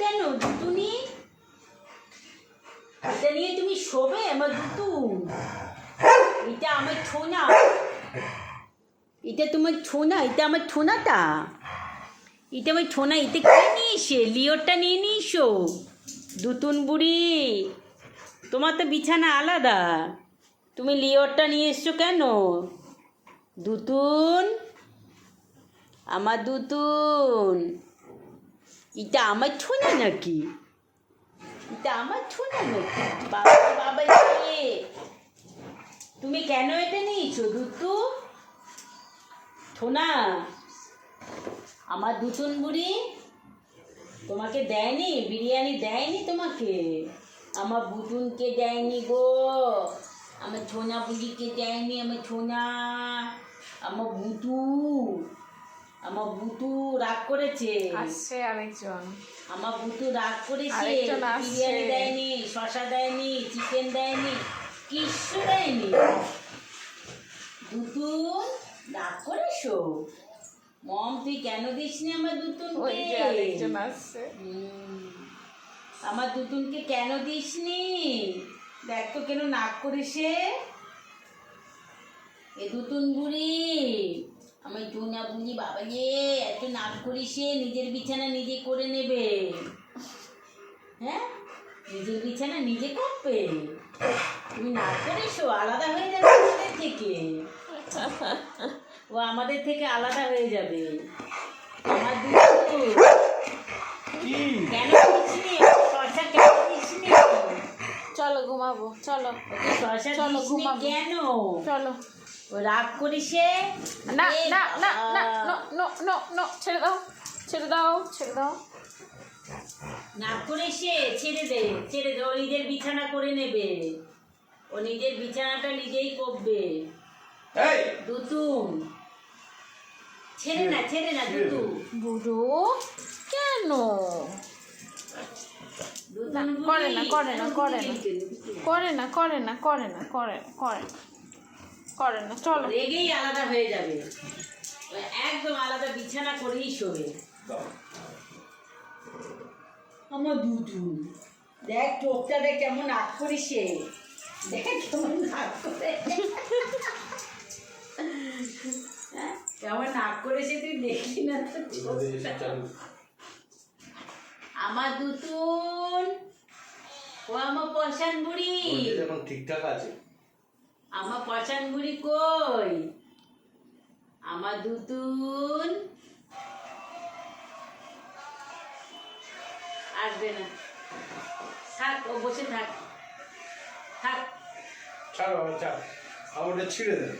কেন দুতুনি? এটা নিয়ে তুমি শোবে আমার দুতুন? এটা আমার ছোনা, এটা তোমার ছোনা, এটা আমার ছোনাটা, এটা আমার ছোনা। এটা কে নিয়ে এসে লিওরটা নিয়ে নিয়েছো দুতুন বুড়ি? তোমার তো বিছানা আলাদা, তুমি লিওরটা নিয়ে এসছো কেন দুতুন? আমার দুতুন, এটা আমার ছোনা নাকি? এটা আমার ছোনা নাকি? বাবা বাবা রে, তুমি কেন এটা নিয়েছো দুতু? ছোনা, আমার দুতুন বুড়ি তোমাকে দেয়নি, বিরিয়ানি দেয়নি তোমাকে? আমার বুতুনকে দেয়নি গো, আমার ছোনা বুড়িকে দেয়নি, আমার ছোনা, আমার বুতু, আমার বুতু রাগ করেছে। আসছে আরেকজন, আমার বুতু রাগ করেছে, আরেকজন আসছে। বিরিয়ানি দেয়নি, শশা দেয়নি, চিকেন দেয়নি, কিচ্ছু দেয়নি। দুতুন রাগ করেছো? মম তুই কেন দিসনি আমার ওই দুতুনকে? যে আরেকজন আসছে। আমার দুতুনকে কেন দিসনি? দেখ তো কেন নাক করেছে এ দুতুন বুড়ি, আমার টোনা বুড়ি। বাবা রে, এত নাক করিসে, নিজের বিছানা নিজে করে নেবে। হ্যাঁ, নিজের বিছানা নিজে করবে? তুমি নাক করেছো, আলাদা হয়ে যাবে আমাদের থেকে। ও আমাদের থেকে আলাদা হয়ে যাবে। আমার দুতু কেন দিসনি? শশা কেন দিসনি? চলো ঘুমাবো, চলো শশা চলো দিসনি ঘুমাবো। কেন? চলো। ও রাগ করিসে? না এ না না না, বাবা। নো নো নো নো, ছেড়ে দাও, ছেড়ে দাও, ছেড়ে দাও। না করে সে ছেড়ে দে, ছেড়ে দে। ও নিজের বিছানা করে নেবে, ও নিজের বিছানাটা নিজেই করবে। দুতুন ছেড়ে না, ছেড়ে না দুতু। বুড়ো কেন? দুতুন করে না, বুড়ি, করে না, এরকম করে না, দিকে দিকে। করে না, করে না, করে না, করে না, করে না, করে না, চলো। রেগেই আলাদা হয়ে যাবে, ও একদম আলাদা বিছানা করেই শোবে। আমার দুতুন দেখ, চোখটা দেখ কেমন নাক করিসে, দেখ কেমন নাক করে। হ্যাঁ, কেমন নাক করেছে তুই দেখলি না তো চোখটা? আমার দুতুন, ও আমার পশান বুড়ি, এখন ঠিকঠাক আছে। আমার পশান বুড়ি কই? আমার দুতুন আসবে না, থাক, ও বসে থাক, থাক। ছাড়ো, ছাড়, আমার ছিঁড়ে দেবে।